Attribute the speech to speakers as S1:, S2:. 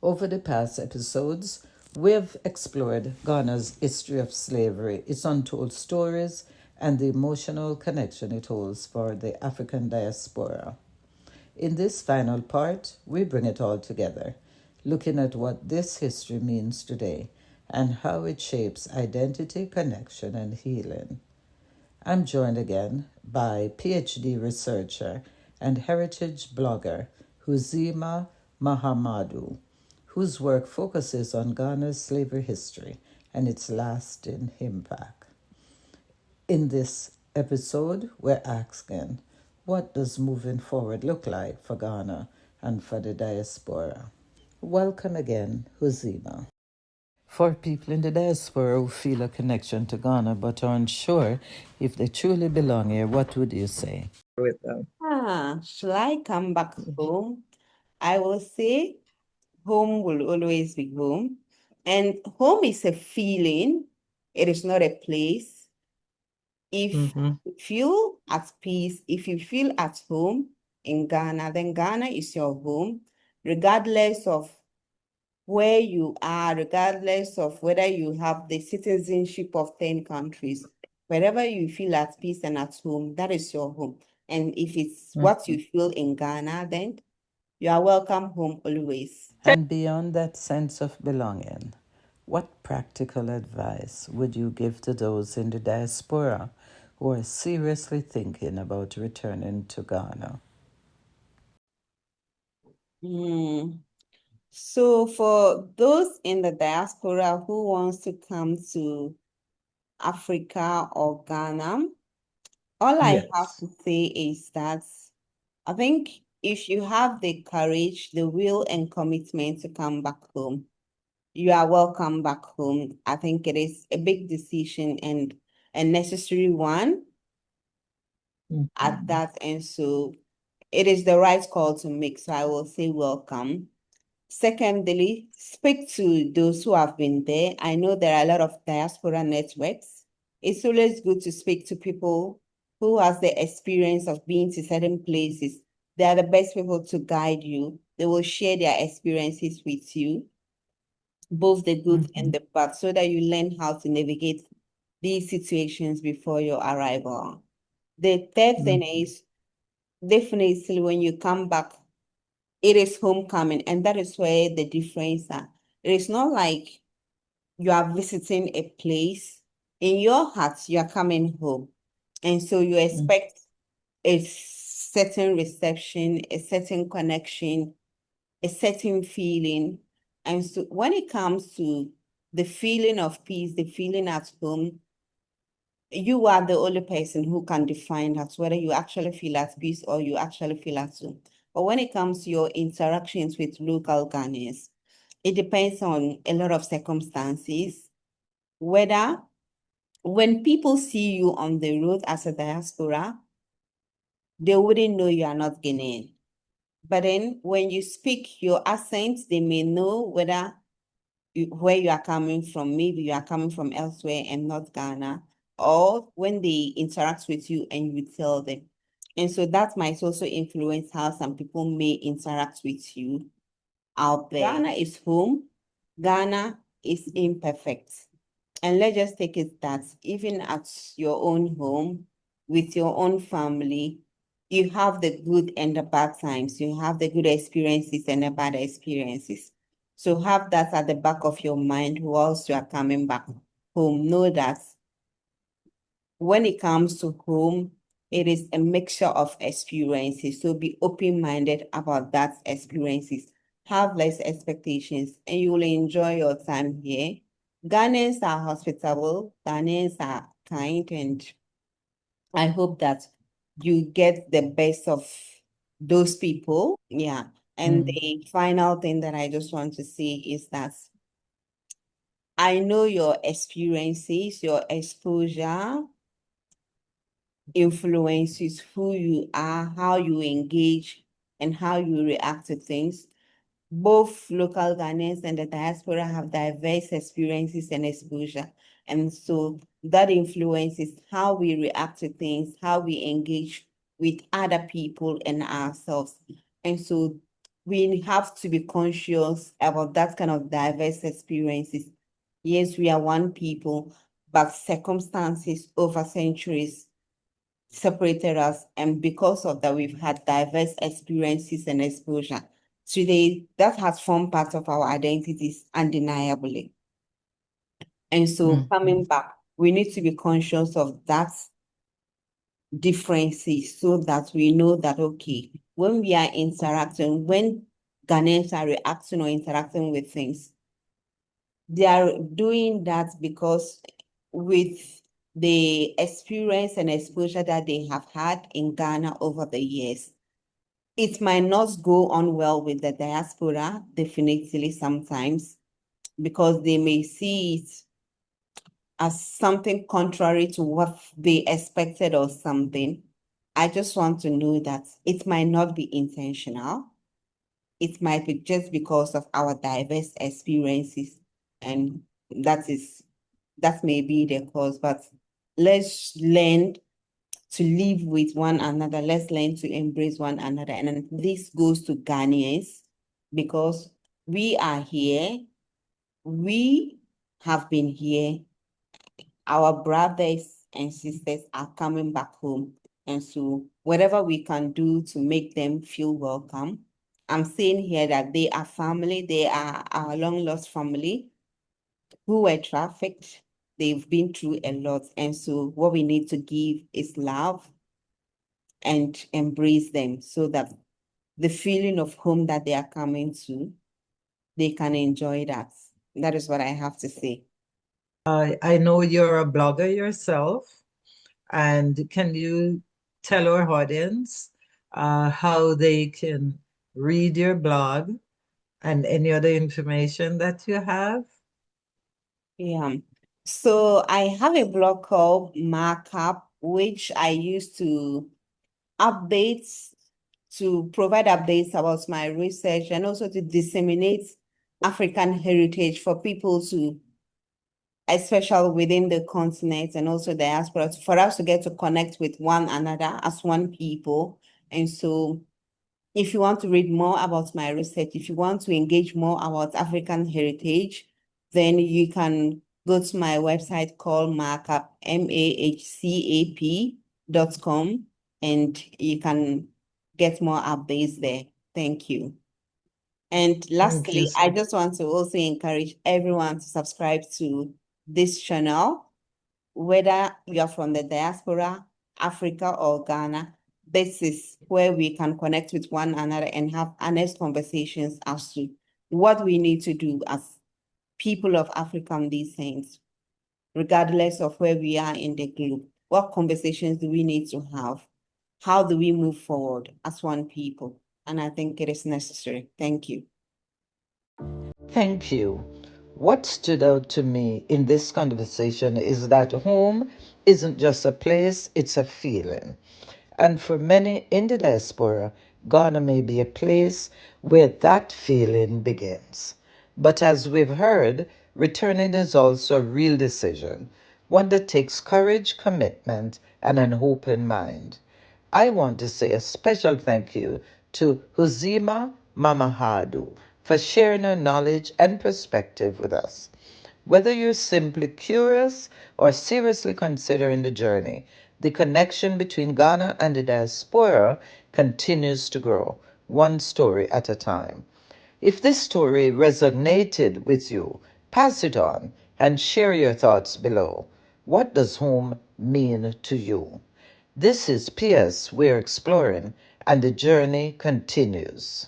S1: Over the past episodes, we've explored Ghana's history of slavery, its untold stories, and the emotional connection it holds for the African diaspora. In this final part, we bring it all together, looking at what this history means today and how it shapes identity, connection, and healing. I'm joined again by PhD researcher and heritage blogger Huzeima Mahamadu, whose work focuses on Ghana's slavery history and its lasting impact. In this episode, we're asking, what does moving forward look like for Ghana and for the diaspora? Welcome again, Huzeima. For people in the diaspora who feel a connection to Ghana but are unsure if they truly belong here, what would you say? With them.
S2: Shall I come back home? I will say home will always be home. And home is a feeling, it is not a place. If you feel at peace, if you feel at home in Ghana, then Ghana is your home, regardless of where you are, regardless of whether you have the citizenship of 10 countries. Wherever you feel at peace and at home, that is your home. And if it's what you feel in Ghana, then you are welcome home always.
S1: And beyond that sense of belonging, what practical advice would you give to those in the diaspora who are seriously thinking about returning to Ghana?
S2: So for those in the diaspora who wants to come to Africa or Ghana, all I have to say is that I think if you have the courage, the will, and commitment to come back home, you are welcome back home. I think it is a big decision and a necessary one at that. And so it is the right call to make. So I will say welcome. Secondly, speak to those who have been there. I know there are a lot of diaspora networks. It's always good to speak to people who has the experience of being to certain places. They are the best people to guide you. They will share their experiences with you, both the good and the bad, so that you learn how to navigate these situations before your arrival. The third thing is definitely when you come back, it is homecoming, and that is where the difference are. It is not like you are visiting a place. In your heart, you are coming home. And so you expect a certain reception, a certain connection, a certain feeling. And so when it comes to the feeling of peace, the feeling at home, you are the only person who can define that, whether you actually feel at peace or you actually feel at home. But when it comes to your interactions with local Ghanaians, it depends on a lot of circumstances, whether when people see you on the road as a diaspora, they wouldn't know you are not Ghanaian. But then when you speak your accent, they may know whether where you are coming from. Maybe you are coming from elsewhere and not Ghana, or when they interact with you and you tell them. And so that might also influence how some people may interact with you out there. Ghana is home. Ghana is imperfect. And let's just take it that even at your own home, with your own family, you have the good and the bad times. You have the good experiences and the bad experiences. So have that at the back of your mind whilst you are coming back home. Know that when it comes to home, it is a mixture of experiences. So be open-minded about that experiences. Have less expectations and you will enjoy your time here. Ghanaians are hospitable, Ghanaians are kind, and I hope that you get the best of those people. Yeah. And the final thing that I just want to say is that I know your experiences, your exposure influences who you are, how you engage, and how you react to things. Both local Ghanaians and the diaspora have diverse experiences and exposure. And so that influences how we react to things, how we engage with other people and ourselves. And so we have to be conscious about that kind of diverse experiences. Yes, we are one people, but circumstances over centuries separated us. And because of that, we've had diverse experiences and exposure. Today, that has formed part of our identities undeniably. And so coming back, we need to be conscious of that differences so that we know that, okay, when we are interacting, when Ghanaians are reacting or interacting with things, they are doing that because with the experience and exposure that they have had in Ghana over the years. It might not go on well with the diaspora, definitely sometimes, because they may see it as something contrary to what they expected or something. I just want to know that it might not be intentional. It might be just because of our diverse experiences, and that may be the cause. But let's learn to live with one another. Let's learn to embrace one another. And then this goes to Ghanaians because we are here. We have been here. Our brothers and sisters are coming back home. And so whatever we can do to make them feel welcome. I'm saying here that they are family. They are our long lost family who were trafficked. They've been through a lot. And so what we need to give is love and embrace them so that the feeling of home that they are coming to, they can enjoy that. That is what I have to say.
S1: I know you're a blogger yourself, and can you tell our audience how they can read your blog and any other information that you have?
S2: Yeah. So I have a blog called Markup, which I use to update, to provide updates about my research and also to disseminate African heritage for people to, especially within the continent and also diaspora, for us to get to connect with one another as one people. And so if you want to read more about my research, if you want to engage more about African heritage, then you can go to my website called markup, mahcap.com, and you can get more updates there. Thank you. And
S1: Thank you.
S2: lastly, I just want to also encourage everyone to subscribe to this channel, whether you are from the diaspora, Africa, or Ghana. This is where we can connect with one another and have honest conversations as to what we need to do as people of African descent, regardless of where we are in the globe. What conversations do we need to have? How do we move forward as one people? And I think it is necessary. Thank you.
S1: Thank you. What stood out to me in this conversation is that home isn't just a place, it's a feeling. And for many in the diaspora, Ghana may be a place where that feeling begins. But as we've heard, returning is also a real decision, one that takes courage, commitment, and an open mind. I want to say a special thank you to Huzeima Mahamadu for sharing her knowledge and perspective with us. Whether you're simply curious or seriously considering the journey, the connection between Ghana and the diaspora continues to grow, one story at a time. If this story resonated with you, pass it on and share your thoughts below. What does home mean to you? This is PS We're Exploring, and the journey continues.